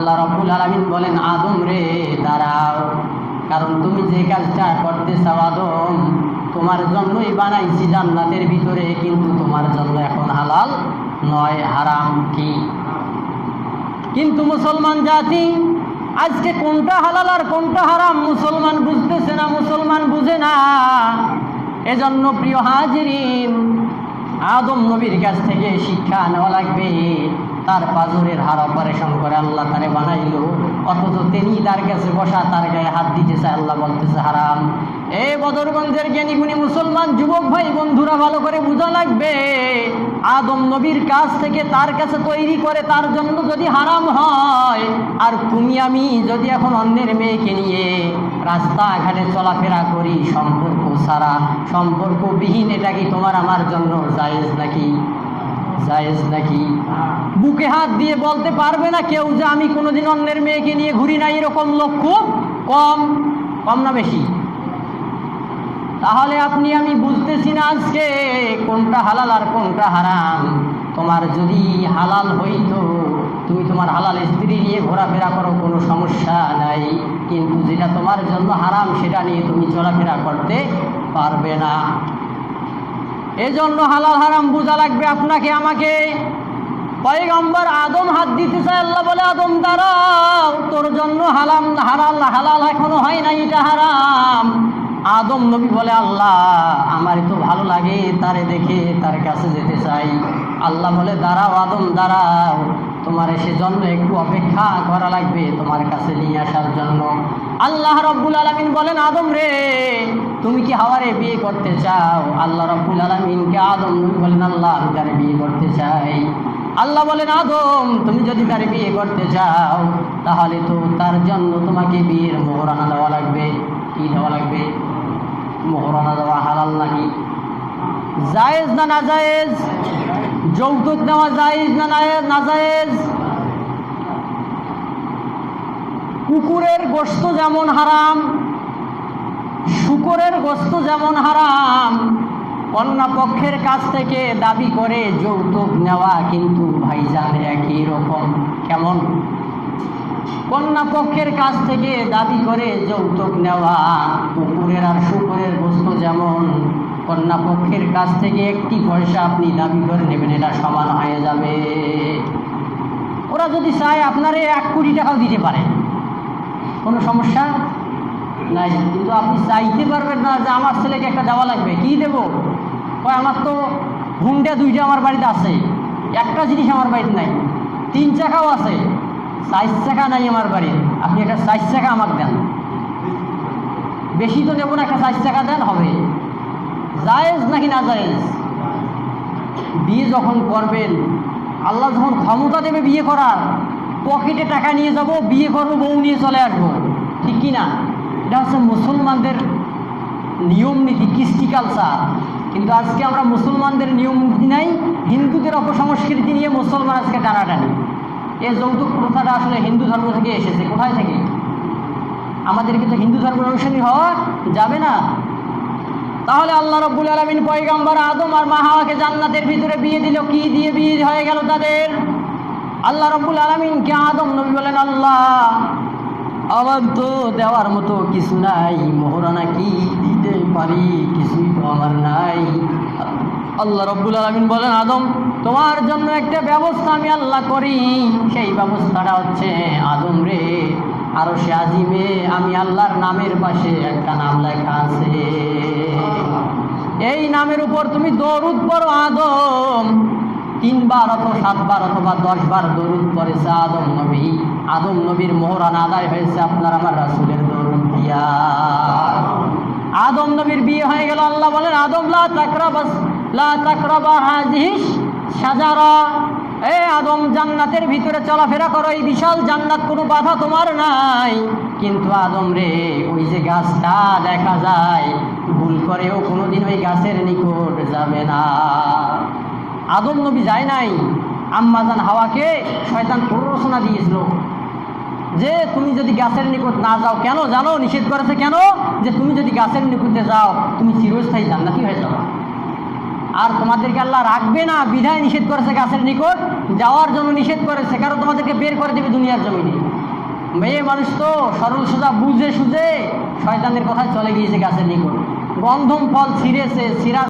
আল্লাহ রাব্বুল আলামিন বলেন, আদম রে দাঁড়াও, কারণ তুমি যে কাজটা করতে চাও আদম, তোমার জন্যই বানাইছি জান্নাতের ভিতরে, কিন্তু তোমার জন্য এখন হালাল নয়, হারাম। কি? কিন্তু মুসলমান জাতি আজকে কোনটা হালাল আর কোনটা হারাম মুসলমান বুঝতেছে না, মুসলমান বুঝে না। এজন্য প্রিয় হাজিরিন, আদম নবীর কাছ থেকে শিক্ষা নেওয়া লাগবে। তার পাজরের হাড় অপারেশন করে আল্লাহ তারে বানাইলো, অথচ তিনি তার কাছে বসা তার গায়ে হাত দিতেছে, আল্লাহ বলতেছে হারাম। এই বদরগঞ্জের জ্ঞানীগুণী মুসলমান যুবক ভাই বন্ধুরা ভালো করে বোঝা লাগবে, আদম নবীর কাছ থেকে তার কাছে তৈরি করে তার জন্য যদি হারাম হয়, আর তুমি আমি যদি এখন অন্যের মেয়েকে নিয়ে রাস্তাঘাটে চলাফেরা করি সম্পর্ক ছাড়া, সম্পর্কবিহীন, এটা কি তোমার আমার জন্য জায়েজ নাকি? জায়েজ নাকি? বুকে হাত দিয়ে বলতে পারবে না কেউ যে আমি কোনোদিন অন্যের মেয়েকে নিয়ে ঘুরি না, এরকম লোক খুব কম। কম না বেশি? তাহলে আপনি আমি বুঝতেছি না আজকে কোনটা হালাল আর কোনটা হারাম। তোমার যদি হালাল হইতো, তুমি তোমার হালাল স্ত্রী নিয়ে ঘোরাফেরা করো, কোনো সমস্যা নাই, কিন্তু যেটা তোমার জন্য হারাম সেটা নিয়ে তুমি চলাফেরা করতে পারবে না। এজন্য হালাল হারাম বোঝা লাগবে আপনাকে আমাকে। পয়গম্বর আদম হাত দিতে চায়, আল্লাহ বলে আদম দাঁড়াও, তোর জন্য হালাল হালাল এখনো হয় না, এটা হারাম। আদম নবী বলে, আল্লাহ আমার তো ভালো লাগে তারে দেখে, তার কাছে যেতে চাই। আল্লাহ বলে দাঁড়াও আদম দাঁড়াও, তোমার সেজন্য একটু অপেক্ষা করা লাগবে তোমার কাছে নিয়ে আসার জন্য। আল্লাহ রাব্বুল আলামিন বলেন, আদম রে তুমি কি হাওয়ারে বিয়ে করতে চাও? আল্লাহ রাব্বুল আলামিনকে আদম নবী বলেন, আল্লাহ আমি তারে বিয়ে করতে চাই। আল্লাহ বলেন, আদম তুমি যদি তারে বিয়ে করতে চাও, তাহলে তো তার জন্য তোমাকে বিয়ের মোহরানা দেওয়া লাগবে। কি দেওয়া লাগবে? মোহরানা দেওয়া হালাল নাকি? জায়েজ না নাজায়েজ? যৌতুক নেওয়া জায়েজ না নাজায়েজ? কুকুরের গোশত যেমন হারাম, শূকরের গোশত যেমন হারাম, কন্যা পক্ষের কাছ থেকে দাবি করে যৌতুক নেওয়া কিন্তু ভাইজান একই রকম। কেমন? কন্যা পক্ষের কাছ থেকে দাবি করে যৌতুক নেওয়া, কুকুরের আর শূকরের গোশত যেমন, কন্যা পক্ষের কাছ থেকে একটি পয়সা আপনি দাবি করে নেবেন, এটা সমান হয়ে যাবে। ওরা যদি চায় আপনারে 1 কোটি টাকাও দিতে পারে, কোনো সমস্যা নাই, কিন্তু আপনি চাইতে পারবেন না যে আমার ছেলেকে একটা দেওয়া লাগবে। কি দেব? কয় আমার তো হুন্ডা 2টা আমার বাড়িতে আছে, একটা জিনিস আমার বাড়িতে নাই, 3 চাকাও আছে, 4 চাকা নাই আমার বাড়ির, আপনি একটা 4 চাকা আমাকে দেন। বেশি তো দেবো না, একটা 4 চাকা দেন, হবে। জায়েজ নাকি না জায়েজ? বিয়ে যখন করবেন, আল্লাহ যখন ক্ষমতা দেবে বিয়ে করার, পকেটে টাকা নিয়ে যাব, বিয়ে করবো, বউ নিয়ে চলে আসবো, ঠিক কি না? এটা হচ্ছে মুসলমানদের নিয়ম নীতি, কৃষ্টি কালচার। কিন্তু আজকে আমরা মুসলমানদের নিয়ম নীতি নাই, হিন্দুদের অপসংস্কৃতি নিয়ে মুসলমান আজকে টানাটানি। এই যৌতুক প্রথাটা আসলে হিন্দু ধর্ম থেকে এসেছে। কোথায় থেকে? আমাদেরকে তো হিন্দু ধর্মের অনুসারী হওয়া যাবে না। তাহলে আল্লাহ রাব্বুল আলামিন পয়গম্বর আদম আর মা হাওয়াকে জান্নাতের ভিতরে বিয়ে দিল। কি দিয়ে বিয়ে হয়ে গেল তাদের? আল্লাহ রাব্বুল আলামিনকে আদম নবী বলেন, আল্লাহ আমার তো দেওয়ার মতো কিছু নাই, মোহরানা কি দিতে পারি? কিছুই তো আমার নাই। আল্লাহ রাব্বুল আলামিন বলেন, আদম তোমার জন্য একটা ব্যবস্থা আমি আল্লাহ করি। সেই ব্যবস্থাটা হচ্ছে, আদম রে আরশে আজিমে আমি আল্লাহর নামের পাশে একটা নাম লেখা আছে, এই নামের উপর তুমি দরুদ পড়ো। আদম 3 বার অথবা 7 বার অথবা 10 বার দরুদ পড়েছে আদম নবী। আদম নবীর মোহরানা আদায় হয়েছে আপনার আমার রাসূলের দরুদ দিয়া। আদম নবীর বিয়ে হয়ে গেল। আল্লাহ বলেন, আদম লা তাকরাবা হাযিহিস শাজারা, এ আদম জান্নাতের ভিতরে চলাফেরা করো, এই বিশাল জান্নাত, কোনো বাধা তোমার নাই। কিন্তু আদম রে ওই যে গাছটা দেখা যায়, ভুল করেও কোনোদিন ওই গাছের নিকট যাবে না। আদম নবী যায় নাই। আম্মাজান হাওয়াকে শয়তান প্ররোচনা দিয়েছিল যে তুমি যদি গাছের নিকট না যাও, কেন জানো নিষেধ করেছে? কেন? যে তুমি যদি গাছের নিকটে যাও তুমি চিরস্থায়ী জান্নাতি হয়ে যাও। আর তোমাদেরকে আল্লাহ রাখবে না বিধায় নিষেধ করেছে গাছের নিকট যাওয়ার জন্য নিষেধ করেছে, কারণ তোমাদেরকে বের করে দেবে দুনিয়ার জমিনে। মেয়ে মানুষ তো সরল সোজা বুঝে সুঝে শয়তানের কথায় চলে গিয়েছে গাছের নিকট। গন্ধম ফল ছিঁড়েছে, ছিঁড়ার